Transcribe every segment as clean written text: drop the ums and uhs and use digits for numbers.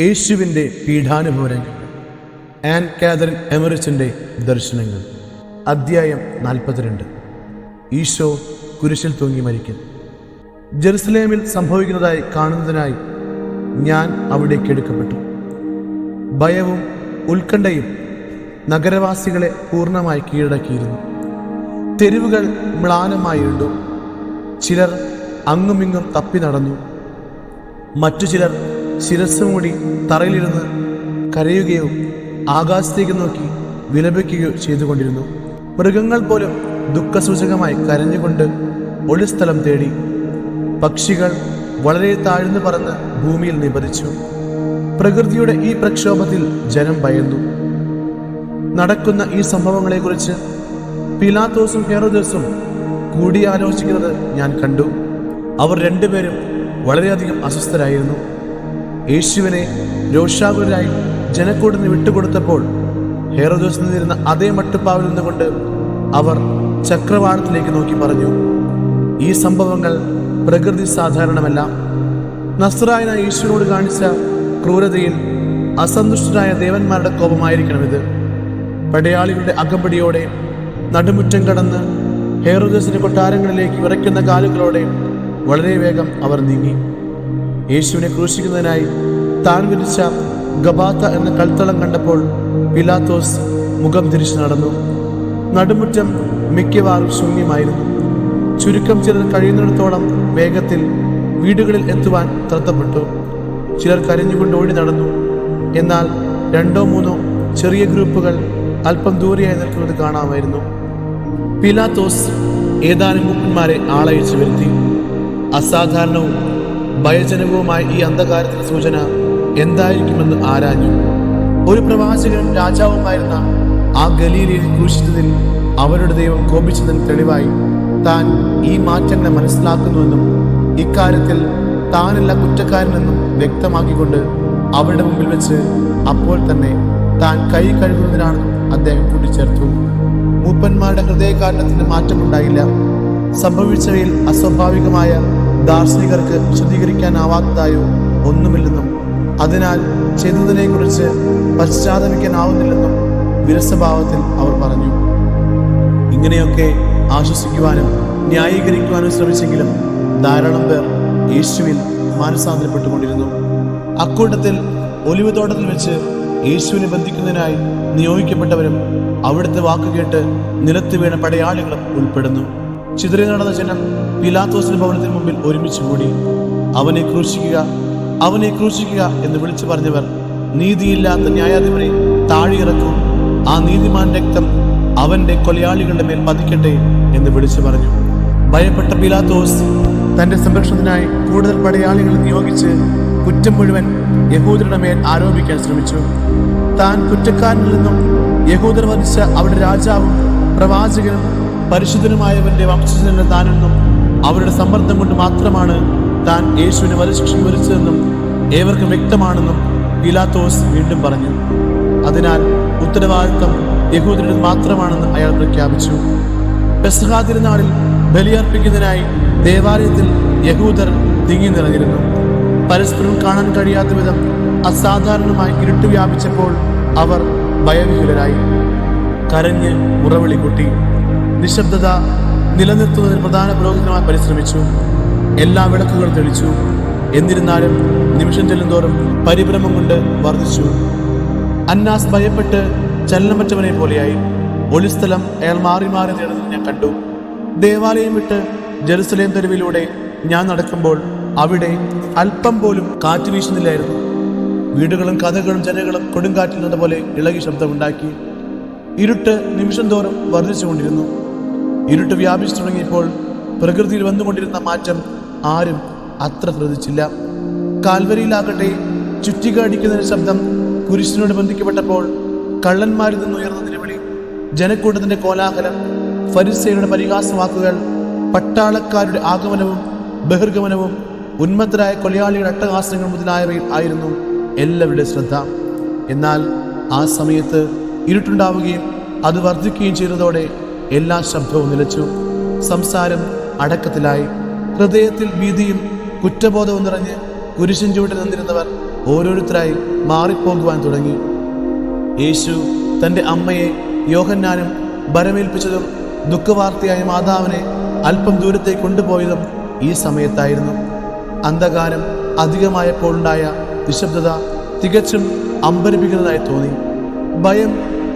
യേശുവിൻ്റെ പീഠാനുഭവങ്ങൾ. An Catherine എമറിച്ചിൻ്റെ ദർശനങ്ങൾ. അധ്യായം 42. ഈശോ കുരിശിൽ തൂങ്ങി മരിക്കും. ജെറുസലേമിൽ സംഭവിക്കുന്നതായി കാണുന്നതിനായി ഞാൻ അവിടേക്ക് എടുക്കപ്പെട്ടു. ഭയവും ഉത്കണ്ഠയും നഗരവാസികളെ പൂർണ്ണമായി കീഴടക്കിയിരുന്നു. തെരുവുകൾ മ്ലാനമായി ഇട്ടു. ചിലർ അങ്ങുമിങ്ങും തപ്പി നടന്നു. മറ്റു ചിലർ ശിരസ് മൂടി തറയിലിരുന്ന് കരയുകയോ ആകാശത്തേക്ക് നോക്കി വിലപിക്കുകയോ ചെയ്തുകൊണ്ടിരുന്നു. മൃഗങ്ങൾ പോലും ദുഃഖസൂചകമായി കരഞ്ഞുകൊണ്ട് ഒരു സ്ഥലം തേടി. പക്ഷികൾ വളരെ താഴ്ന്നു പറന്ന് ഭൂമിയിൽ നിപതിച്ചു. പ്രകൃതിയുടെ ഈ പ്രക്ഷോഭത്തിൽ ജനം ഭയന്നു. നടക്കുന്ന ഈ സംഭവങ്ങളെക്കുറിച്ച് പിലാത്തോസും ഹെറോദസും കൂടിയാലോചിക്കുന്നത് ഞാൻ കണ്ടു. അവർ രണ്ടുപേരും വളരെയധികം അസ്വസ്ഥരായിരുന്നു. യേശുവിനെ രോഷാകുലരായി ജനക്കൂടിന് വിട്ടുകൊടുത്തപ്പോൾ ഹെറോദോസ് നിന്നിരുന്ന അതേ മട്ടുപ്പാവിൽ നിന്നുകൊണ്ട് അവർ ചക്രവാളത്തിലേക്ക് നോക്കി പറഞ്ഞു, ഈ സംഭവങ്ങൾ പ്രകൃതി സാധാരണമല്ല. നസ്രായനായ യേശുവിനോട് കാണിച്ച ക്രൂരതയിൽ അസന്തുഷ്ടരായ ദേവന്മാരുടെ കോപമായിരിക്കണം ഇത്. പടയാളികളുടെ അകമ്പടിയോടെ നടുമുറ്റം കടന്ന് ഹെറോദസിന്റെ കൊട്ടാരങ്ങളിലേക്ക് വിറയ്ക്കുന്ന കാലുകളോടെ വളരെ വേഗം അവർ നീങ്ങി. യേശുവിനെ ക്രൂശിക്കുന്നതിനായി താൻ വിരിച്ച ഗബാത്ത എന്ന കൽത്തളം കണ്ടപ്പോൾ പിലാത്തോസ് മുഖം തിരിച്ചു നടന്നു. നടുമുറ്റം മിക്കവാറും ശൂന്യമായിരുന്നു. ചുരുക്കം ചിലർ കഴിയുന്നിടത്തോളം വേഗത്തിൽ വീടുകളിൽ എത്തുവാൻ തത്രപ്പെട്ടു. ചിലർ കരഞ്ഞുകൊണ്ട് ഓടി നടന്നു. എന്നാൽ 2-3 ചെറിയ ഗ്രൂപ്പുകൾ അല്പം ദൂരെയായി നിൽക്കുന്നത് കാണാമായിരുന്നു. പിലാത്തോസ് ഏതാനും മൂപ്പന്മാരെ ആളയച്ചു വരുത്തി. അസാധാരണവും ഭയജനകവുമായ ഈ അന്ധകാരത്തിന്റെ സൂചന എന്തായിരിക്കുമെന്ന് ആരാഞ്ഞു. ഒരു പ്രവാചകനും രാജാവുമായിരുന്ന ആ ഗലീലയിൽ ക്രൂശിച്ചതിൽ അവരുടെ ദൈവം കോപിച്ചതിന് തെളിവായി താൻ ഈ മാറ്റങ്ങളെ മനസ്സിലാക്കുന്നുവെന്നും ഇക്കാര്യത്തിൽ താനല്ല കുറ്റക്കാരനെന്നും വ്യക്തമാക്കിക്കൊണ്ട് അവരുടെ മുമ്പിൽ വെച്ച് അപ്പോൾ തന്നെ താൻ കൈ കഴുകുന്നതിനാണെന്നും അദ്ദേഹം കൂട്ടിച്ചേർത്തു. മൂപ്പന്മാരുടെ ഹൃദയകാരണത്തിന് മാറ്റമുണ്ടായില്ല. സംഭവിച്ചവയിൽ അസ്വാഭാവികമായ ദാർശനികർക്ക് വിശദീകരിക്കാനാവാത്തതായോ ഒന്നുമില്ലെന്നും അതിനാൽ ചെയ്തതിനെക്കുറിച്ച് പശ്ചാത്തപിക്കാനാവുന്നില്ലെന്നും വിരസഭാവത്തിൽ അവർ പറഞ്ഞു. ഇങ്ങനെയൊക്കെ ആശ്വസിക്കുവാനും ന്യായീകരിക്കുവാനും ശ്രമിച്ചെങ്കിലും ധാരാളം പേർ യേശുവിൽ മാനസാന്തരപ്പെട്ടുകൊണ്ടിരുന്നു. അക്കൂട്ടത്തിൽ ഒലിവ് തോട്ടത്തിൽ വെച്ച് യേശുവിനെ ബന്ധിക്കുന്നതിനായി നിയോഗിക്കപ്പെട്ടവരും അവിടുത്തെ വാക്കുകേട്ട് നിലത്ത് വീണ പടയാളികളും ഉൾപ്പെടുന്നു. ചിതറി നടന്ന ജനം പിലാത്തോസിന്റെ ഭവനത്തിന് മുമ്പിൽ ഒരുമിച്ച് കൂടി. അവനെ ക്രൂശിക്കുക, അവനെ ക്രൂശിക്കുക എന്ന് വിളിച്ചു പറഞ്ഞവർ, നീതിയില്ലാത്ത ന്യായാധിപനെ താഴെയിറക്കും, ആ നീതിമാൻ രക്തം അവന്റെ കൊലയാളികളുടെ മേൽ പതിക്കട്ടെ എന്ന് വിളിച്ചു പറഞ്ഞു. ഭയപ്പെട്ട പിലാത്തോസ് തന്റെ സംരക്ഷണത്തിനായി കൂടുതൽ പടയാളികളെ നിയോഗിച്ച് കുറ്റം മുഴുവൻ യഹൂദരുടെ മേൽ ആരോപിക്കാൻ ശ്രമിച്ചു. താൻ കുറ്റക്കാരനിൽ നിന്നും യഹൂദർ വധിച്ച അവരുടെ രാജാവും പ്രവാചകനും പരിശുദ്ധനുമായവന്റെ വംശജന്റെ താനെന്നും അവരുടെ സമ്മർദ്ദം കൊണ്ട് മാത്രമാണ് താൻ യേശുവിനെ വധശിക്ഷ വിവരിച്ചതെന്നും ഏവർക്കും വ്യക്തമാണെന്നും പിലാത്തോസ് വീണ്ടും പറഞ്ഞു. അതിനാൽ ഉത്തരവാദിത്വം യഹൂദരുടെ മാത്രമാണെന്ന് അയാൾ പ്രഖ്യാപിച്ചു. പെസഹാ തിരുനാളിൽ ബലിയർപ്പിക്കുന്നതിനായി ദേവാലയത്തിൽ യഹൂദർ തിങ്ങി നിറഞ്ഞിരുന്നു. പരസ്പരം കാണാൻ കഴിയാത്ത വിധം അസാധാരണമായി ഇരുട്ട് വ്യാപിച്ചപ്പോൾ അവർ ഭയവിഹുലരായി. കരഞ്ഞ് മുറവിളി കൂട്ടി. നിശബ്ദത നിലനിർത്തുന്നതിന് പ്രധാന പുരോഹിതന്മാർ പരിശ്രമിച്ചു. എല്ലാ വിളക്കുകളും തെളിച്ചു. എന്നിരുന്നാലും നിമിഷം ചെല്ലുന്തോറും പരിഭ്രമം കൊണ്ട് വർദ്ധിച്ചു. അന്നാസ് ഭയപ്പെട്ട് ചലനമറ്റവനെ പോലെയായി. ഒരു സ്ഥലം അയാൾ മാറി മാറി നേടുന്നത് ഞാൻ കണ്ടു. ദേവാലയം വിട്ട് ജെറുസലേം തെരുവിലൂടെ ഞാൻ നടക്കുമ്പോൾ അവിടെ അല്പം പോലും കാറ്റ് വീശുന്നില്ലായിരുന്നു. വീടുകളും കഥകളും ജനങ്ങളും കൊടുങ്കാറ്റിൽ നിന്നപോലെ ഇളകി ശബ്ദമുണ്ടാക്കി. ഇരുട്ട് നിമിഷം തോറും വർദ്ധിച്ചുകൊണ്ടിരുന്നു. ഇരുട്ട് വ്യാപിച്ചു തുടങ്ങിയപ്പോൾ പ്രകൃതിയിൽ വന്നുകൊണ്ടിരുന്ന മാറ്റം ആരും അത്ര ശ്രദ്ധിച്ചില്ല. കാൽവരിയിലാകട്ടെ ചുറ്റിക അടിക്കുന്നതിന്റെ ശബ്ദം കുരിശിനോട് ബന്ധിക്കപ്പെട്ടപ്പോൾ കള്ളന്മാരിൽ നിന്ന് ഉയർന്ന നിലവിളി, ജനക്കൂട്ടത്തിന്റെ കോലാഹലം, ഫരിസേയരുടെ പരിഹാസവാക്കുകൾ, പട്ടാളക്കാരുടെ ആഗമനവും ബഹിർഗമനവും, ഉന്മത്തരായ കൊലയാളിയുടെ അട്ടഹാസങ്ങൾ മുതലായവയിൽ ആയിരുന്നു എല്ലാവരുടെ ശ്രദ്ധ. എന്നാൽ ആ സമയത്ത് ഇരുട്ടുണ്ടാവുകയും അത് വർദ്ധിക്കുകയും ചെയ്തതോടെ എല്ലാ ശബ്ദവും നിലച്ചു. സംസാരം അടക്കത്തിലായി. ഹൃദയത്തിൽ ഭീതിയും കുറ്റബോധവും നിറഞ്ഞ് കുരിശിൻ ചുവട്ടിൽ നിന്നിരുന്നവർ ഓരോരുത്തരായി മാറിപ്പോകുവാൻ തുടങ്ങി. യേശു തൻ്റെ അമ്മയെ യോഹന്നാനും ഭരമേൽപ്പിച്ചതും ദുഃഖവാർത്തയായ മാതാവിനെ അല്പം ദൂരത്തേക്ക് കൊണ്ടുപോയതും ഈ സമയത്തായിരുന്നു. അന്ധകാരം അധികമായപ്പോഴുണ്ടായ നിശബ്ദത തികച്ചും അമ്പരപ്പിക്കുന്നതായി തോന്നി. ഭയം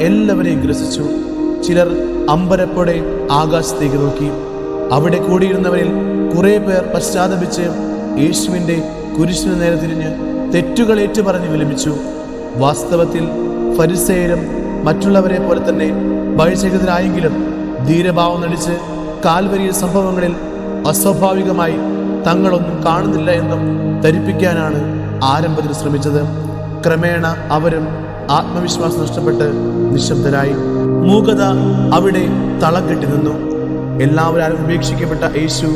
എല്ലാവരെയും ഗ്രസിച്ചു. ചിലർ അമ്പരപ്പോടെ ആകാശത്തേക്ക് നോക്കി. അവിടെ കൂടിയിരുന്നവരിൽ കുറെ പേർ പശ്ചാത്തപിച്ച് യേശുവിൻ്റെ കുരിശിന് നേരെ തിരിഞ്ഞ് തെറ്റുകൾ ഏറ്റുപറഞ്ഞ് വിലപിച്ചു. വാസ്തവത്തിൽ ഫരിസേയരും മറ്റുള്ളവരെ പോലെ തന്നെ ഭയചകിതരായെങ്കിലും ധീരഭാവം നടിച്ച് കാൽവരിയ സംഭവങ്ങളിൽ അസ്വാഭാവികമായി തങ്ങളൊന്നും കാണുന്നില്ല എന്നും ധരിപ്പിക്കാനാണ് ആരംഭത്തിൽ ശ്രമിച്ചത്. ക്രമേണ അവരും ആത്മവിശ്വാസം നഷ്ടപ്പെട്ട് നിശബ്ദരായി. മൂകത അവിടെ തളം കെട്ടി നിന്നു. എല്ലാവരും ഉപേക്ഷിക്കപ്പെട്ട യേശു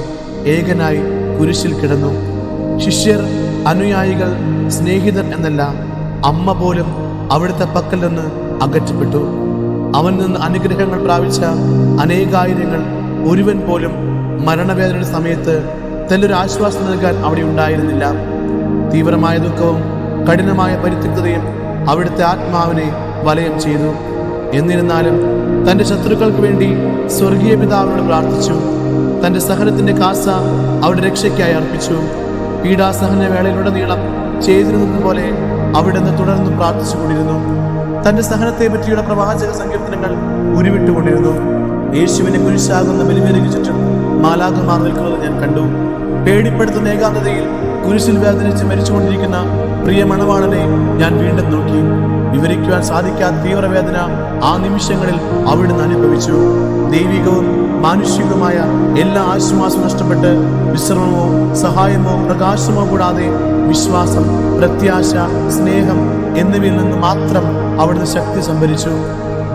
ഏകനായി കുരിശിൽ കിടന്നു. ശിഷ്യർ, അനുയായികൾ, സ്നേഹിതർ എന്നല്ല, അമ്മ പോലും അവിടുത്തെ പക്കൽ നിന്ന് അകറ്റപ്പെട്ടു. അവൻ നിന്ന് അനുഗ്രഹങ്ങൾ പ്രാപിച്ച അനേകായിരങ്ങൾ ഒരുവൻ പോലും മരണവേദനയുടെ സമയത്ത് തല്ലൊരു ആശ്വാസം നൽകാൻ അവിടെ ഉണ്ടായിരുന്നില്ല. തീവ്രമായ ദുഃഖവും കഠിനമായ പരിത്യക്തതയും അവിടുത്തെ ആത്മാവിനെ വലയം ചെയ്തു. എന്നിരുന്നാലും തൻ്റെ ശത്രുക്കൾക്ക് വേണ്ടി സ്വർഗീയ പിതാവിനോട് പ്രാർത്ഥിച്ചു. തൻ്റെ സഹനത്തിൻ്റെ കാസ അവിടെ രക്ഷയ്ക്കായി അർപ്പിച്ചു. പീഡാസഹന വേളയിലുടനീളം ചെയ്തിരുന്നത് പോലെ അവിടുന്ന് തുടർന്ന് പ്രാർത്ഥിച്ചുകൊണ്ടിരുന്നു. തൻ്റെ സഹനത്തെ പറ്റിയുള്ള പ്രവാചക സങ്കീർത്തനങ്ങൾ ഉരുവിട്ടുകൊണ്ടിരുന്നു. യേശുവിനെ കുരിശാകുന്ന ബലിവേദിക്ക് ചുറ്റും മാലാഖമാർ നിൽക്കുന്നത് ഞാൻ കണ്ടു. പേടിപ്പെടുത്തുന്ന ഏകാന്തതയിൽ കുരിശിൽ വേദനിച്ച് മരിച്ചുകൊണ്ടിരിക്കുന്ന പ്രിയ മണവാളനെ ഞാൻ വീണ്ടും നോക്കി. വിവരിക്കുവാൻ സാധിക്കാത്ത തീവ്രവേദന ആ നിമിഷങ്ങളിൽ അവിടുന്ന് അനുഭവിച്ചു. ദൈവികവും മാനുഷികവുമായ എല്ലാ ആശ്വാസവും നഷ്ടപ്പെട്ട് വിശ്രമമോ സഹായമോ പ്രകാശമോ കൂടാതെ വിശ്വാസം, പ്രത്യാശ, സ്നേഹം എന്നിവയിൽ നിന്ന് മാത്രം അവിടുന്ന് ശക്തി സംഭരിച്ചു.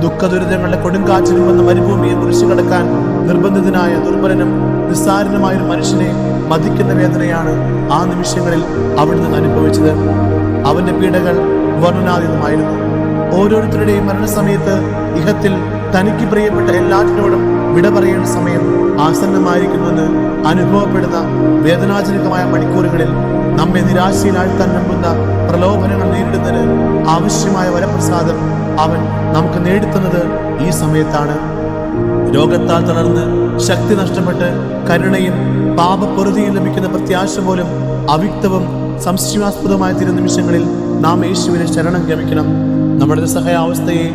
ദുഃഖദുരിതങ്ങളുടെ കൊടുങ്കാറ്റിലും വന്ന മരുഭൂമിയെ കുരിശു കടക്കാൻ നിർബന്ധിതനായ ദുർബലനും നിസ്സാരനുമായൊരു മനുഷ്യനെ മതിക്കുന്ന വേദനയാണ് ആ നിമിഷങ്ങളിൽ അവിടുന്ന് അനുഭവിച്ചത്. അവന്റെ പീഡകൾ വർണ്ണനാതീതമായിരുന്നു. ഓരോരുത്തരുടെയും മരണസമയത്ത് ഇഹത്തിൽ തനിക്ക് പ്രിയപ്പെട്ട എല്ലാറ്റിനോടും വിട പറയേണ്ട സമയം ആസന്നമായിരിക്കുന്നുവെന്ന് അനുഭവപ്പെടുന്ന വേദനാജനകമായ മണിക്കൂറുകളിൽ നമ്മെ നിരാശയിലാഴ്ത്താൻ നമ്പുന്ന പ്രലോഭനങ്ങൾ നേരിടുന്നതിന് ആവശ്യമായ വരപ്രസാദം അവൻ നമുക്ക് നേടിത്തന്നത് ഈ സമയത്താണ്. രോഗത്താൽ തളർന്ന് ശക്തി നഷ്ടപ്പെട്ട് കരുണയും പാപപ്പൊറുതിയും ലഭിക്കുന്ന പ്രത്യാശ പോലും അവ്യക്തവും സംശയാസ്പദമായ തീരുന്ന നിമിഷങ്ങളിൽ നാം യേശുവിനെ ശരണം ഗമിക്കണം. നമ്മുടെ സഹായാവസ്ഥയെ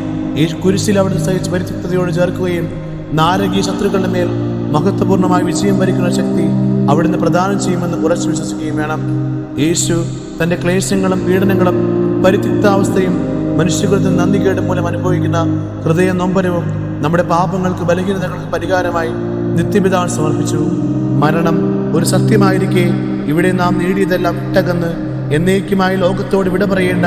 കുരിശിൽ അവിടെ സഹിച്ച് പരിത്യക്തതയോട് ചേർക്കുകയും നാരകീയ ശത്രുക്കളുടെ മേൽ മഹത്വപൂർണ്ണമായ വിജയം വരിക്കുന്ന ശക്തി അവിടുന്ന് പ്രദാനം ചെയ്യുമെന്ന് ഉറച്ചു വിശ്വസിക്കുകയും വേണം. യേശു തൻ്റെ ക്ലേശങ്ങളും പീഡനങ്ങളും പരിത്യക്താവസ്ഥയും മനുഷ്യകുലത്തിൽ നന്ദികേട് മൂലം അനുഭവിക്കുന്ന ഹൃദയ നൊമ്പരവും നമ്മുടെ പാപങ്ങൾക്ക് ബലഹീനതകൾക്ക് പരിഹാരമായി നിത്യപിതാവിന് സമർപ്പിച്ചു. മരണം ഒരു സത്യമായിരിക്കെ ഇവിടെ നാം നേടിയതെല്ലാം വിട്ടകന്ന് എന്നേക്കുമായി ലോകത്തോട് വിട പറയേണ്ട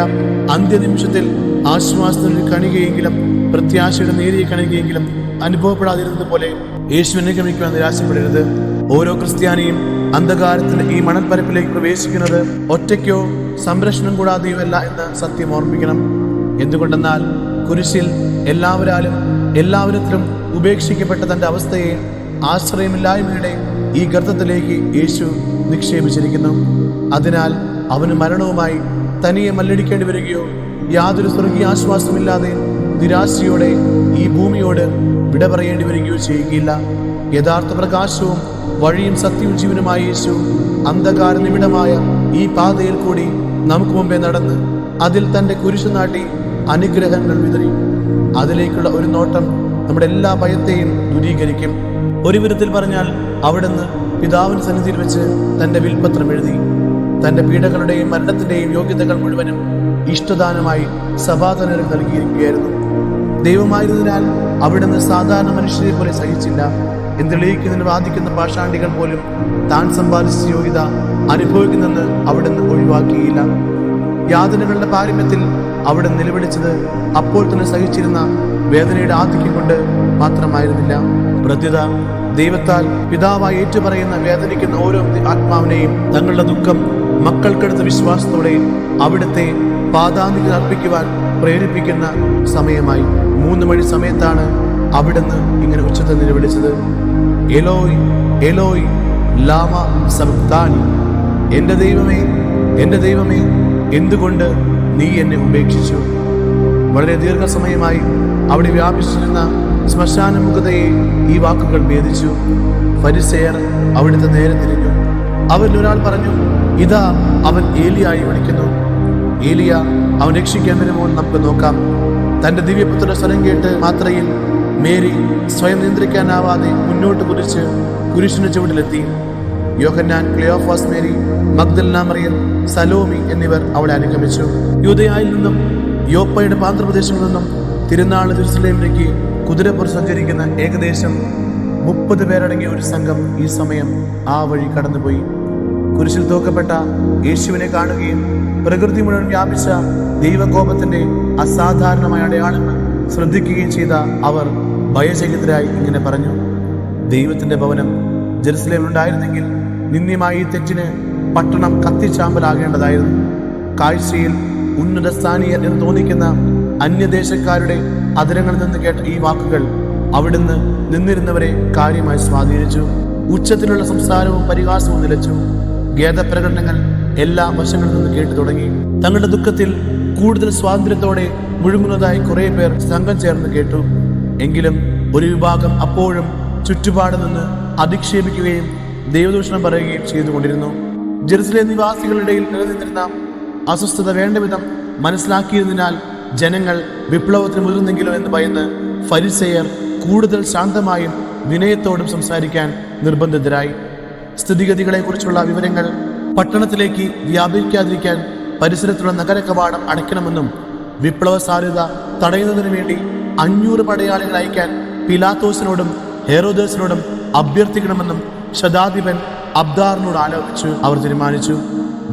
അന്ത്യനിമിഷത്തിൽ ആശ്വാസത്തിൽ കണികയെങ്കിലും പ്രത്യാശയുടെ നേരിയ കണികയെങ്കിലും അനുഭവപ്പെടാതിരുന്നത് പോലെ യേശുവിനെ ഗമിക്കുവാൻ നിരാശപ്പെടരുത്. ഓരോ ക്രിസ്ത്യാനിയും അന്ധകാരത്തിൽ ഈ മണൽപ്പരപ്പിലേക്ക് പ്രവേശിക്കുന്നത് ഒറ്റയ്ക്കോ സംരക്ഷണം കൂടാതെയോ അല്ല എന്ന സത്യം ഓർമ്മിക്കണം. എന്തുകൊണ്ടെന്നാൽ കുരിശിൽ എല്ലാവരിലും ഉപേക്ഷിക്കപ്പെട്ട തൻ്റെ അവസ്ഥയെ ആശ്രയമില്ലായ്മയുടെ ഈ ഗർത്തത്തിലേക്ക് യേശു നിക്ഷേപിച്ചിരിക്കുന്നു. അതിനാൽ അവന് മരണവുമായി തനിയെ മല്ലടിക്കേണ്ടി വരികയോ യാതൊരു സ്വർഗീയ ആശ്വാസമില്ലാതെ നിരാശയോടെ ഈ ഭൂമിയോട് വിട പറയേണ്ടി വരികയോ ചെയ്യുകയില്ല. യഥാർത്ഥ പ്രകാശവും വഴിയും സത്യവും ജീവനുമായ യേശു അന്ധകാര നിമിടമായ ഈ പാതയിൽ കൂടി നമുക്ക് മുമ്പേ നടന്ന് അതിൽ തൻ്റെ കുരിശു നാട്ടി അനുഗ്രഹങ്ങൾ വിതറി. അതിലേക്കുള്ള ഒരു നോട്ടം നമ്മുടെ എല്ലാ ഭയത്തെയും ദൂരീകരിക്കും. ഒരു വിധത്തിൽ പറഞ്ഞാൽ അവിടുന്ന് പിതാവിന്റെ സന്നിധിയിൽ വെച്ച് തൻ്റെ വിൽപത്രം എഴുതി. തൻ്റെ പീഡകളുടെയും മരണത്തിൻ്റെയും യോഗ്യതകൾ മുഴുവനും ഇഷ്ടദാനമായി സഭാതനർക്ക് നൽകിയിരിക്കുകയായിരുന്നു. ദൈവമായിരുന്നതിനാൽ അവിടുന്ന് സാധാരണ മനുഷ്യരെ പോലെ സഹിച്ചില്ല. എന്തെളിയിക്കുന്നതിന് വാദിക്കുന്ന പാഷാണ്ടികൾ പോലും താൻ സമ്പാദിച്ച യോഗ്യത അനുഭവിക്കുന്നെന്ന് അവിടുന്ന് ഒഴിവാക്കിയില്ല. യാതനകളുടെ പാരമ്യത്തിൽ അവിടെ നിലവിളിച്ചത് അപ്പോൾ തന്നെ സഹിച്ചിരുന്ന വേദനയുടെ ആധിക്യം കൊണ്ട് മാത്രമായിരുന്നില്ല. പ്രത്യുത ദൈവത്താൽ പിതാവായി ഏറ്റുപറയുന്ന വേദനിക്കുന്ന ഓരോ ആത്മാവിനെയും തങ്ങളുടെ ദുഃഖം മക്കൾക്കെടുത്ത വിശ്വാസത്തോടെ അവിടുത്തെ പാദാന്തികൾ അർപ്പിക്കുവാൻ പ്രേരിപ്പിക്കുന്ന സമയമായി 3 മണി സമയത്താണ് അവിടുന്ന് ഇങ്ങനെ ഉച്ചത്തിൽ നിലവിളിച്ചത്, എലോയ് എലോയ് ലാമ സബക്താനി, എൻ്റെ ദൈവമേ എൻ്റെ ദൈവമേ, എന്തുകൊണ്ട് നീ എന്നെ ഉപേക്ഷിച്ചു? വളരെ ദീർഘസമയമായി അവിടെ വ്യാപിച്ചിരുന്ന ശ്മശാനമുഖതയെ ഈ വാക്കുകൾ ഭേദിച്ചു. ഫരിസേയർ അവിടുത്തെ നേരെ തിരിഞ്ഞു. അവരിൽ ഒരാൾ പറഞ്ഞു, ഇതാ അവൻ ഏലിയായി വിളിക്കുന്നു. ഏലിയ അവൻ രക്ഷിക്കാൻ വരുമോ നമുക്ക് നോക്കാം. തന്റെ ദിവ്യപുത്രന്റെ സ്വരം കേട്ട് മാത്രയിൽ മേരി സ്വയം നിയന്ത്രിക്കാനാവാതെ മുന്നോട്ട് കുതിച്ച് കുരിശിന് ചുവട്ടിലെത്തി. യോഹന്നാൻ, ക്ലിയോഫാസ് മേരി, മഗ്ദലന മറിയം, സലോമി എന്നിവർ അവളെ അനുഗമിച്ചു. യൂദയായിൽ നിന്നും യോപ്പയുടെ പ്രാന്തപ്രദേശങ്ങളിൽ നിന്നും തിരുനാൾ ജെറുസലേമിലേക്ക് കുതിരപ്പുറത്ത് സഞ്ചരിക്കുന്ന ഏകദേശം 30 പേരടങ്ങിയ ഒരു സംഘം ഈ സമയം ആ വഴി കടന്നുപോയി. കുരിശിൽ തൂക്കപ്പെട്ട യേശുവിനെ കാണുകയും പ്രകൃതി മുഴുവൻ വ്യാപിച്ച ദൈവകോപത്തിന്റെ അസാധാരണമായ അടയാളങ്ങൾ ശ്രദ്ധിക്കുകയും ചെയ്ത അവർ ഭയചകിതരായി ഇങ്ങനെ പറഞ്ഞു, ദൈവത്തിന്റെ ഭവനം ജെറുസലേമിലുണ്ടായിരുന്നെങ്കിൽ നിന്ദ്യമായ ഈ തെറ്റിന് പട്ടണം കത്തിച്ചാമ്പലാകേണ്ടതായിരുന്നു. കാഴ്ചയിൽ ഉന്നത സ്ഥാനീയർ എന്ന് തോന്നിക്കുന്ന അന്യദേശക്കാരുടെ അതിരങ്ങളിൽ നിന്ന് കേട്ട ഈ വാക്കുകൾ അവിടുന്ന് നിന്നിരുന്നവരെ കാര്യമായി സ്വാധീനിച്ചു. ഉച്ചത്തിലുള്ള സംസാരവും പരിഹാസവും നിലച്ചു. ഖേദപ്രകടനങ്ങൾ എല്ലാ വശങ്ങളിൽ നിന്ന് കേട്ടു തുടങ്ങി. തങ്ങളുടെ ദുഃഖത്തിൽ കൂടുതൽ സ്വാതന്ത്ര്യത്തോടെ മുഴുങ്ങുന്നതായി കുറെ പേർ സംഘം ചേർന്ന് കേട്ടു. എങ്കിലും ഒരു വിഭാഗം അപ്പോഴും ചുറ്റുപാട് നിന്ന് അധിക്ഷേപിക്കുകയും ദൈവദൂഷണം പറയുകയും ചെയ്തുകൊണ്ടിരുന്നു. ജെറുസലേം നിവാസികളുടെ ഇടയിൽ നിലനിന്നിരുന്ന അസ്വസ്ഥത വേണ്ട വിധം മനസ്സിലാക്കിയതിനാൽ ജനങ്ങൾ വിപ്ലവത്തിന് മുതിർന്നെങ്കിലോ എന്ന് ഭയന്ന് ഫരിസേയർ കൂടുതൽ ശാന്തമായും വിനയത്തോടും സംസാരിക്കാൻ നിർബന്ധിതരായി. സ്ഥിതിഗതികളെക്കുറിച്ചുള്ള വിവരങ്ങൾ പട്ടണത്തിലേക്ക് വ്യാപിക്കാതിരിക്കാൻ പരിസരത്തുള്ള നഗര കവാടം അടയ്ക്കണമെന്നും വിപ്ലവ സാധ്യത തടയുന്നതിനു വേണ്ടി 500 പടയാളികൾ അയക്കാൻ പിലാത്തോസിനോടും ഹെറോദേസിനോടും അഭ്യർത്ഥിക്കണമെന്നും ശതാധിപൻ അബ്ദാറിനോട് ആലോചിച്ചു. അവർ തീരുമാനിച്ചു.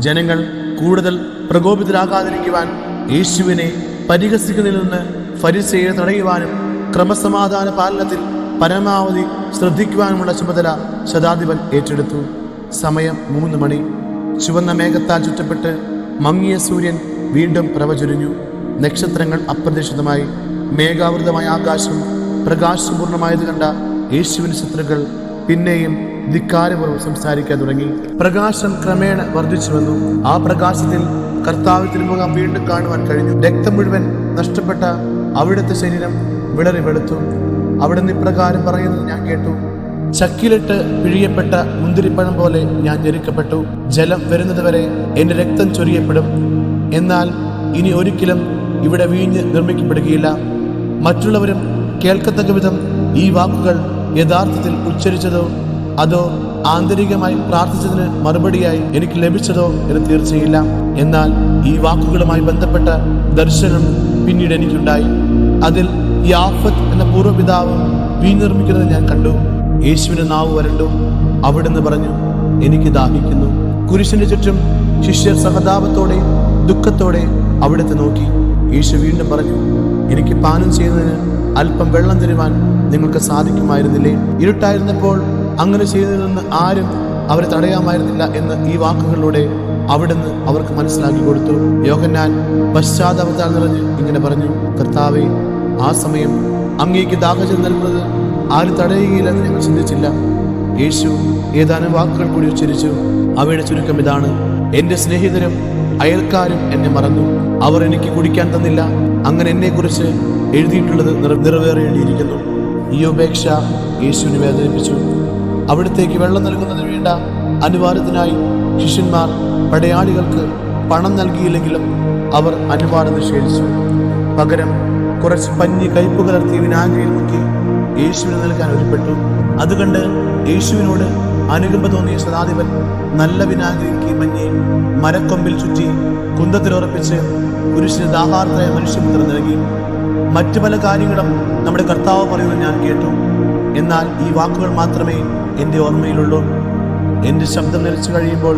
ജനങ്ങൾ കൂടുതൽ പ്രകോപിതരാകാതിരിക്കുവാൻ യേശുവിനെ പരിഹസിക്കുന്നതിൽ നിന്ന് ഫരിസേയരെ തടയുവാനും ക്രമസമാധാന പാലനത്തിൽ പരമാവധി ശ്രദ്ധിക്കുവാനുമുള്ള ചുമതല ശതാധിപൻ ഏറ്റെടുത്തു. സമയം 3 മണി. ചുവന്ന മേഘത്താൽ ചുറ്റപ്പെട്ട് മങ്ങിയ സൂര്യൻ വീണ്ടും പ്രവചൊരിഞ്ഞു. നക്ഷത്രങ്ങൾ അപ്രതീക്ഷിതമായി. മേഘാവൃതമായ ആകാശം പ്രകാശപൂർണമായത് കണ്ട യേശുവിന്റെ ശത്രുക്കൾ പിന്നെയും ധിക്കാരപൂർവ്വം സംസാരിക്കാൻ തുടങ്ങി. പ്രകാശം ക്രമേണ വർദ്ധിച്ചു വന്നു. ആ പ്രകാശത്തിൽ കർത്താവ് തിരുമുഖം വീണ്ടും കാണുവാൻ കഴിഞ്ഞു. രക്തം മുഴുവൻ നഷ്ടപ്പെട്ട അവിടുത്തെ ശരീരം വിളറി വെളുത്തു. അവിടുന്ന് ഇപ്രകാരം പറയുന്നത് ഞാൻ കേട്ടു, ചക്കിലിട്ട് പിഴിയപ്പെട്ട മുന്തിരിപ്പഴം പോലെ ഞാൻ ഞെരുക്കപ്പെട്ടു. ജലം വരുന്നത് വരെ എന്റെ രക്തം ചൊരിയപ്പെടും. എന്നാൽ ഇനി ഒരിക്കലും ഇവിടെ വീഞ്ഞ് നിർമ്മിക്കപ്പെടുകയില്ല. മറ്റുള്ളവരും കേൾക്കത്തക്ക വിധം ഈ വാക്കുകൾ യഥാർത്ഥത്തിൽ ഉച്ചരിച്ചതോ അതോ ആന്തരികമായി പ്രാർത്ഥിച്ചതിന് മറുപടിയായി എനിക്ക് ലഭിച്ചതോ എന്ന് തീർച്ചയില്ല. എന്നാൽ ഈ വാക്കുകളുമായി ബന്ധപ്പെട്ട ദർശനം പിന്നീട് എനിക്കുണ്ടായി. അതിൽ യാഫത്ത് എന്ന പൂർവ്വപിതാവ് വീഞ്ഞ് നിർമ്മിക്കുന്നത് ഞാൻ കണ്ടു. യേശുവിന്റെ നാവ് വരണ്ടു. അവിടുന്ന് പറഞ്ഞു, എനിക്ക് ദാഹിക്കുന്നു. കുരിശിന്റെ ചുറ്റും ശിഷ്യർ സഹതാപത്തോടെ ദുഃഖത്തോടെ അവിടുത്തെ നോക്കി. യേശു വീണ്ടും പറഞ്ഞു, എനിക്ക് പാനം ചെയ്യുന്നതിന് അല്പം വെള്ളം തരുവാൻ നിങ്ങൾക്ക് സാധിക്കുമായിരുന്നില്ലേ? ഇരുട്ടായിരുന്നപ്പോൾ അങ്ങനെ ചെയ്തതെന്ന് ആരും അവരെ തടയാമായിരുന്നില്ല എന്ന് ഈ വാക്കുകളിലൂടെ അവിടുന്ന് അവർക്ക് മനസ്സിലാക്കി കൊടുത്തു. യോഹന്നാൻ പശ്ചാത്താപത്താൽ നിറഞ്ഞ് ഇങ്ങനെ പറഞ്ഞു, കർത്താവേ, ആ സമയം അങ്ങേക്ക് ദാഹജലം നൽകുന്നത് ആരും തടയുകയില്ലെന്ന് ഞങ്ങൾ ചിന്തിച്ചില്ല. യേശു ഏതാനും വാക്കുകൾ കൂടി ഉച്ചരിച്ചു. അവയുടെ ചുരുക്കം ഇതാണ്, എന്റെ സ്നേഹിതരും അയൽക്കാരും എന്നെ മറന്നു. അവർ എനിക്ക് കുടിക്കാൻ തന്നില്ല. അങ്ങനെ എന്നെക്കുറിച്ച് എഴുതിയിട്ടുള്ളത് നിറവേറേണ്ടിയിരിക്കുന്നു. ഈ ഉപേക്ഷ യേശുവിനെ വേദനിപ്പിച്ചു. അവിടത്തേക്ക് വെള്ളം നൽകുന്നതിന് വേണ്ട അനുവാദത്തിനായി ശിഷ്യന്മാർ പടയാളികൾക്ക് പണം നൽകിയില്ലെങ്കിലും അവർ അനുവാദം നിഷേധിച്ചു. പകരം കുറച്ച് പഞ്ഞി കയ്പ് കലർത്തിയ വിനാഗിരിയിൽ മുക്കി യേശുവിന് നൽകാൻ ഒരുപ്പെട്ടു. അതുകണ്ട് യേശുവിനോട് അനുകമ്പ തോന്നിയ ശതാധിപൻ നല്ല വിനാഗിരിക്ക് മഞ്ഞ് മരക്കൊമ്പിൽ ചുറ്റി കുന്തത്തിലുറപ്പിച്ച് കുരിശിന് ദാഹാർത്തരായ മനുഷ്യപുത്രൻ നൽകി. മറ്റു പല കാര്യങ്ങളും നമ്മുടെ കർത്താവ് പറയുന്നത് ഞാൻ കേട്ടു. എന്നാൽ ഈ വാക്കുകൾ മാത്രമേ എൻ്റെ ഓർമ്മയിലുള്ളൂ. എൻ്റെ ശബ്ദം നിലച്ചു കഴിയുമ്പോൾ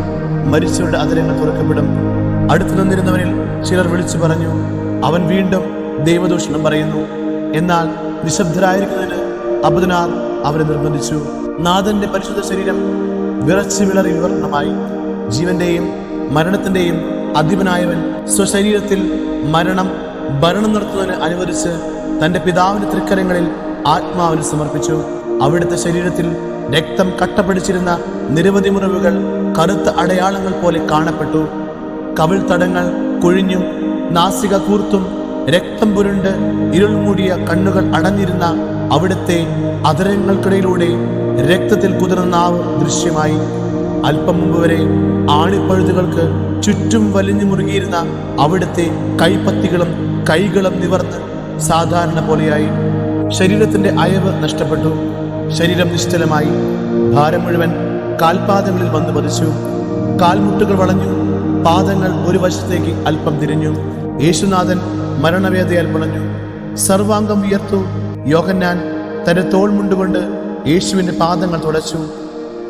മരിച്ചവരുടെ അതിരങ്ങൾ തുറക്കപ്പെടും. അടുത്തു നിന്നിരുന്നവരിൽ ചിലർ വിളിച്ചു പറഞ്ഞു, അവൻ വീണ്ടും ദൈവദൂഷണം പറയുന്നു. എന്നാൽ നിശബ്ദരായിരിക്കുന്നതിന് അബുദനാർ അവരെ നിർബന്ധിച്ചു. നാഥന്റെ പരിശുദ്ധ ശരീരം വിറച്ചു വിളറി വിവരണമായി. ജീവന്റെയും മരണത്തിന്റെയും അധിപനായവൻ സ്വശരീരത്തിൽ ഭരണം നടത്തുന്നതിന് അനുവദിച്ച് തന്റെ പിതാവിന്റെ തൃക്കരങ്ങളിൽ ആത്മാവിനെ സമർപ്പിച്ചു. അവിടുത്തെ ശരീരത്തിൽ രക്തം കട്ടപിടിച്ചിരുന്ന നിരവധി മുറിവുകൾ കറുത്ത അടയാളങ്ങൾ പോലെ കാണപ്പെട്ടു. കവിൾത്തടങ്ങൾ കൊഴിഞ്ഞും നാസിക കൂർത്തും രക്തം പുരണ്ട് ഇരുൾ മൂടിയ കണ്ണുകൾ അടഞ്ഞിരുന്ന അവിടുത്തെ അധരങ്ങൾക്കിടയിലൂടെ രക്തത്തിൽ കുതിർന്ന നാവ് ദൃശ്യമായി. അല്പം മുമ്പ് വരെ ആണിപ്പഴുതുകൾക്ക് ചുറ്റും വലിഞ്ഞു മുറുകിയിരുന്ന അവിടുത്തെ കൈപ്പത്തികളും കൈകളും നിവർന്ന് സാധാരണ പോലെയായി. ശരീരത്തിന്റെ അയവ് നഷ്ടപ്പെട്ടു. ശരീരം നിശ്ചലമായി. ഭാരം മുഴുവൻ കാൽപാദങ്ങളിൽ വന്നു പതിച്ചു. കാൽമുട്ടുകൾ വളഞ്ഞു. പാദങ്ങൾ ഒരു വശത്തേക്ക് അല്പം തിരിഞ്ഞു. യേശുനാഥൻ മരണവേദയാൽ പിളഞ്ഞു. സർവാംഗം വിയർത്തു. യോഹന്നാൻ തന്റെ തോൾമുണ്ടുകൊണ്ട് യേശുവിന്റെ പാദങ്ങൾ തുടച്ചു.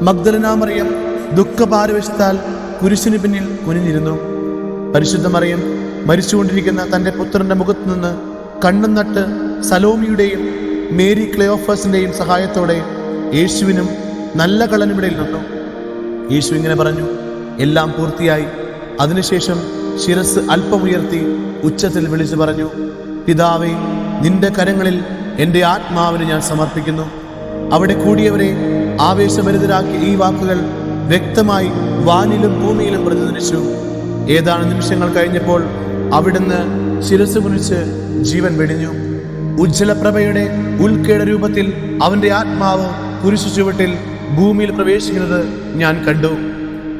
മഗ്ദലന മറിയം ദുഃഖപാരവശത്താൽ കുരിശിന് പിന്നിൽ കുനിഞ്ഞിരുന്നു. പരിശുദ്ധ മറിയം മരിച്ചുകൊണ്ടിരിക്കുന്ന തന്റെ പുത്രന്റെ മുഖത്തു നിന്ന് കണ്ണും നട്ട് സലോമിയുടെയും മേരി ക്ലെയോഫസിന്റെയും സഹായത്തോടെ യേശുവിനും നല്ല കള്ളനുമിടയിൽ നിന്നു. യേശു ഇങ്ങനെ പറഞ്ഞു, എല്ലാം പൂർത്തിയായി. അതിനുശേഷം ശിരസ് അല്പമുയർത്തി ഉച്ചത്തിൽ വിളിച്ചു പറഞ്ഞു, പിതാവേ, നിന്റെ കരങ്ങളിൽ എൻ്റെ ആത്മാവിനെ ഞാൻ സമർപ്പിക്കുന്നു. അവിടെ കൂടിയവരെ ആവേശഭരിതരാക്കിയ ഈ വാക്കുകൾ വ്യക്തമായി വാനിലും ഭൂമിയിലും പ്രതിധ്വനിച്ചു. ഏതാനും നിമിഷങ്ങൾ കഴിഞ്ഞപ്പോൾ അവിടുന്ന് ശിരസ് കുനിച്ച് ജീവൻ വെടിഞ്ഞു. ഉജ്ജ്വലപ്രഭയുടെ ഉൽക്കേട രൂപത്തിൽ അവന്റെ ആത്മാവ് കുരിശു ചുവട്ടിൽ ഭൂമിയിൽ പ്രവേശിക്കുന്നത് ഞാൻ കണ്ടു.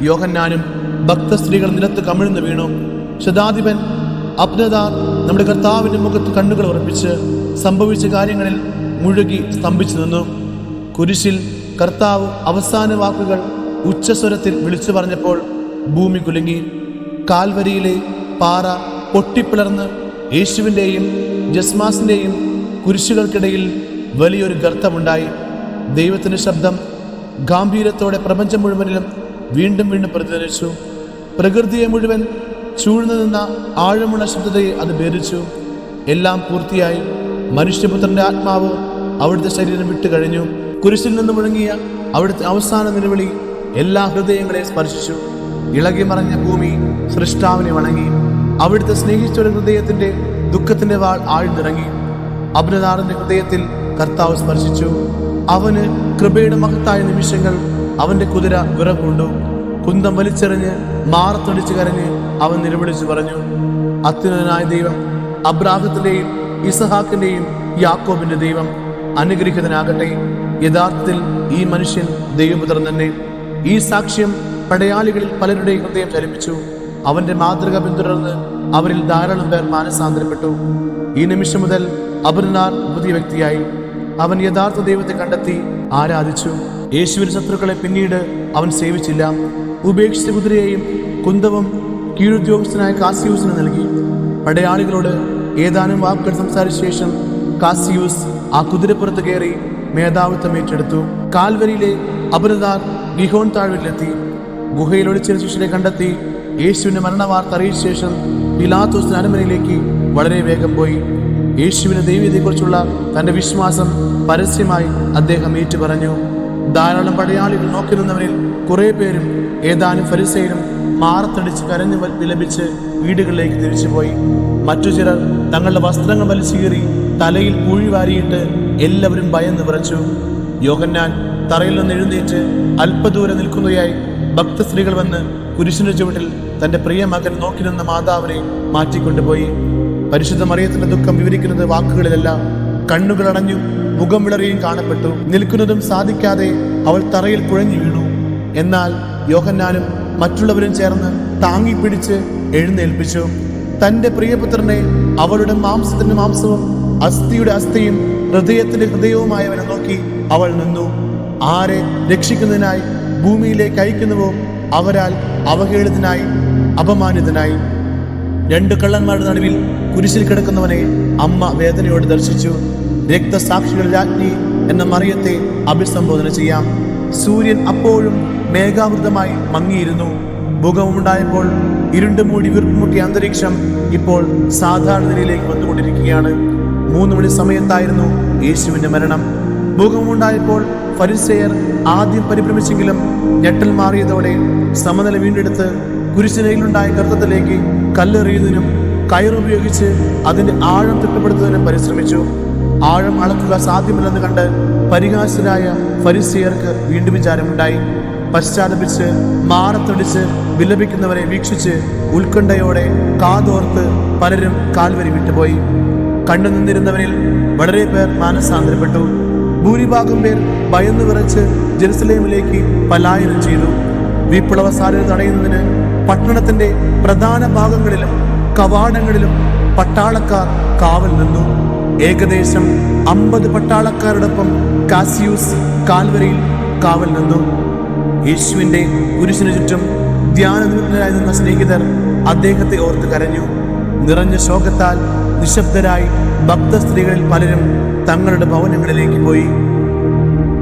യോഹന്നാനും ഭക്തസ്ത്രീകൾ നിലത്ത് കമിഴ്ന്നു വീണു. ശതാധിപൻ അബ്നദാർ നമ്മുടെ കർത്താവിന്റെ മുഖത്ത് കണ്ണുകൾ ഉറപ്പിച്ച് സംഭവിച്ച കാര്യങ്ങളിൽ മുഴുകി സ്തംഭിച്ചു നിന്നു. കുരിശിൽ കർത്താവ് അവസാന വാക്കുകൾ ഉച്ചസ്വരത്തിൽ വിളിച്ചു പറഞ്ഞപ്പോൾ ഭൂമി കുലുങ്ങി. കാൽവരിയിലെ പാറ പൊട്ടിപ്പിളർന്ന് യേശുവിൻ്റെയും ജസ്മാസിൻ്റെയും കുരിശുകൾക്കിടയിൽ വലിയൊരു ഗർത്തമുണ്ടായി. ദൈവത്തിൻ്റെ ശബ്ദം ഗാംഭീര്യത്തോടെ പ്രപഞ്ചം മുഴുവനിലും വീണ്ടും വീണ്ടും പ്രതിധ്വനിച്ചു. പ്രകൃതിയെ മുഴുവൻ ചൂഴ്ന്നു നിന്ന ആഴമുള്ള ശബ്ദതയെ അത് ഭേദിച്ചു. എല്ലാം പൂർത്തിയായി. മനുഷ്യപുത്രന്റെ ആത്മാവ് അവിടുത്തെ ശരീരം വിട്ടു കഴിഞ്ഞു. കുരിശിൽ നിന്ന് മുഴങ്ങിയ അവിടുത്തെ അവസാന നിലവിളി എല്ലാ ഹൃദയങ്ങളെ സ്പർശിച്ചു. ഇളകി മറഞ്ഞ ഭൂമി സൃഷ്ടാവിനെ വണങ്ങി. അവിടുത്തെ സ്നേഹിച്ചൊരു ഹൃദയത്തിന്റെ ദുഃഖത്തിന്റെ വാൾ ആഴ്ന്നിറങ്ങി. അബ്നദാറിന്റെ ഹൃദയത്തിൽ കർത്താവ് സ്പർശിച്ചു. അവന് കൃപയുടെ മഹത്തായ നിമിഷങ്ങൾ. അവന്റെ കുതിര വിറകൊണ്ടു. കുന്തം വലിച്ചെറിഞ്ഞ് മാറത്തൊടിച്ച് കരഞ്ഞ് അവൻ നിലവിളിച്ചു പറഞ്ഞു, അത്യുന്നതനായ ദൈവം, അബ്രാഹത്തിന്റെയും ഇസഹാക്കിന്റെയും യാക്കോബിന്റെ ദൈവം അനുഗ്രഹിതനാകട്ടെ. യഥാർത്ഥത്തിൽ ഈ മനുഷ്യൻ ദൈവപുത്രൻ തന്നെ. ഈ സാക്ഷ്യം പടയാളികളിൽ പലരുടെയും ഹൃദയം ചലിപ്പിച്ചു. അവന്റെ മാതൃക പിന്തുടർന്ന് അവരിൽ ധാരാളം പേർ മാനസാന്തരപ്പെട്ടു. ഈ നിമിഷം മുതൽ അബ്നദാർ പുതിയ വ്യക്തിയായി. അവൻ യഥാർത്ഥ ദൈവത്തെ കണ്ടെത്തി ആരാധിച്ചു. യേശുവിന്റെ ശത്രുക്കളെ പിന്നീട് അവൻ സേവിച്ചില്ല. ഉപേക്ഷിച്ച കുതിരയെയും കുന്തവും കീഴുദ്യോഗസ്ഥനായ കാസിയൂസിന് നൽകി. പടയാളികളോട് ഏതാനും വാക്കുകൾ സംസാരിച്ച ശേഷം കാസിയൂസ് ആ കുതിരപ്പുറത്ത് കയറി മേധാവിത്വം ഏറ്റെടുത്തു. കാൽവരിയിലെ അബ്നദാർ ഗിഹോൻ താഴ്വരയിലെത്തി. ഗുഹയിൽ ഒളിച്ചിരുന്ന ശിഷ്യനെ കണ്ടെത്തി യേശുവിന്റെ മരണവാർത്ത അറിയിച്ച ശേഷം പിലാത്തോസിന്റെ അരമനയിലേക്ക് വളരെ വേഗം പോയി. യേശുവിന്റെ ദൈവീയതയെക്കുറിച്ചുള്ള തന്റെ വിശ്വാസം പരസ്യമായി അദ്ദേഹം ഏറ്റുപറഞ്ഞു. ധാരാളം പടയാളികൾ നോക്കി നിന്നവരിൽ കുറെ പേരും ഏതാനും ഫരിസേയരും മാറത്തടിച്ച് കരഞ്ഞു വിലപിച്ച് വീടുകളിലേക്ക് തിരിച്ചുപോയി. മറ്റു ചിലർ തങ്ങളുടെ വസ്ത്രങ്ങൾ വലിച്ചീറി തലയിൽ പൂഴി വാരിയിട്ട് എല്ലാവരും ഭയന്ന് വിറച്ചു. യോഹന്നാൻ തറയിൽ നിന്ന് എഴുന്നേറ്റ് അല്പദൂരം നിൽക്കുന്നതായി ഭക്തസ്ത്രീകൾ വന്ന് കുരിശിന്റെ ചുവട്ടിൽ തന്റെ പ്രിയ മകൻ നോക്കി നിന്ന മാതാവിനെ മാറ്റിക്കൊണ്ടുപോയി. പരിശുദ്ധ മറിയത്തിന്റെ ദുഃഖം വിവരിക്കുന്നത് വാക്കുകളിലല്ല, കണ്ണുകളടഞ്ഞു മുഖം വിളറിയും കാണപ്പെട്ടു. നിൽക്കുന്നതും സാധിക്കാതെ അവൾ തറയിൽ കുഴഞ്ഞു വീണു. എന്നാൽ യോഹന്നാനും മറ്റുള്ളവരും ചേർന്ന് താങ്ങിപ്പിടിച്ച് എഴുന്നേൽപ്പിച്ചു. തന്റെ പ്രിയപുത്രനെ അവളുടെ മാംസത്തിന്റെ മാംസവും അസ്ഥിയുടെ അസ്ഥിയും ഹൃദയത്തിന്റെ ഹൃദയവുമായവനെ നോക്കി അവൾ നിന്നു. ആരെ രക്ഷിക്കുന്നതിനായി ഭൂമിയിലേക്ക് അയക്കുന്നുവോ അവരാൽ അവഹേളിതനായി അപമാനിതനായി. രണ്ട് കള്ളന്മാരുടെ നടുവിൽ കുരിശിൽ കിടക്കുന്നവനെ അമ്മ വേദനയോട് ദർശിച്ചു. രക്തസാക്ഷികളുടെ രാജ്ഞി എന്ന മറിയത്തെ അഭിസംബോധന ചെയ്യാം. സൂര്യൻ അപ്പോഴും മേഘാവൃതമായി മങ്ങിയിരുന്നു. ഭൂകമ്പമുണ്ടായപ്പോൾ ഇരുണ്ടുമൂടി വീർപ്പുമുട്ടിയ അന്തരീക്ഷം ഇപ്പോൾ സാധാരണ നിലയിലേക്ക് വന്നുകൊണ്ടിരിക്കുകയാണ്. 3 മണി സമയത്തായിരുന്നു യേശുവിന്റെ മരണം. ഭൂകമ്പമുണ്ടായപ്പോൾ ഫരിസേയർ ആദ്യം പരിഭ്രമിച്ചെങ്കിലും ഞെട്ടൽ മാറിയതോടെ സമനില വീണ്ടെടുത്ത് കുരിശിനയിലുണ്ടായ ഗർത്തത്തിലേക്ക് കല്ലെറിയുന്നതിനും കയറുപയോഗിച്ച് അതിന്റെ ആഴം തിട്ടപ്പെടുത്തുന്നതിനും പരിശ്രമിച്ചു. ആഴം അളക്കുക സാധ്യമല്ലെന്ന് കണ്ട് പരിഹാസ്യരായ ഫരിസേയർക്ക് വീണ്ടും വിചാരമുണ്ടായി. പശ്ചാത്തപിച്ച് മാറത്തടിച്ച് വിലപിക്കുന്നവരെ വീക്ഷിച്ച് ഉത്കണ്ഠയോടെ കാതോർത്ത് പലരും കാൽവരി വിട്ടുപോയി. കണ്ടു നിന്നിരുന്നവരിൽ വളരെ പേർ മാനസാന്തരപ്പെട്ടു. ഭൂരിഭാഗം പേർ ഭയന്നു വിറച്ച് ജെറുസലേമിലേക്ക് പലായനം ചെയ്തു. വിപ്ലവ സാധ്യത തടയുന്നതിന് പട്ടണത്തിന്റെ പ്രധാന ഭാഗങ്ങളിലും കവാടങ്ങളിലും പട്ടാളക്കാർ കാവൽ നിന്നു. ഏകദേശം 50 പട്ടാളക്കാരോടൊപ്പം കാസിയൂസ് കാൽവരിയിൽ കാവൽ നിന്നു. യേശുവിന്റെ കുരിശിനു ചുറ്റും ധ്യാനനിമഗ്നരായി നിന്ന സ്നേഹിതർ അദ്ദേഹത്തെ ഓർത്ത് കരഞ്ഞു. നിറഞ്ഞ ശോകത്താൽ നിശബ്ദരായി ഭക്ത സ്ത്രീകളിൽ പലരും തങ്ങളുടെ ഭവനങ്ങളിലേക്ക് പോയി.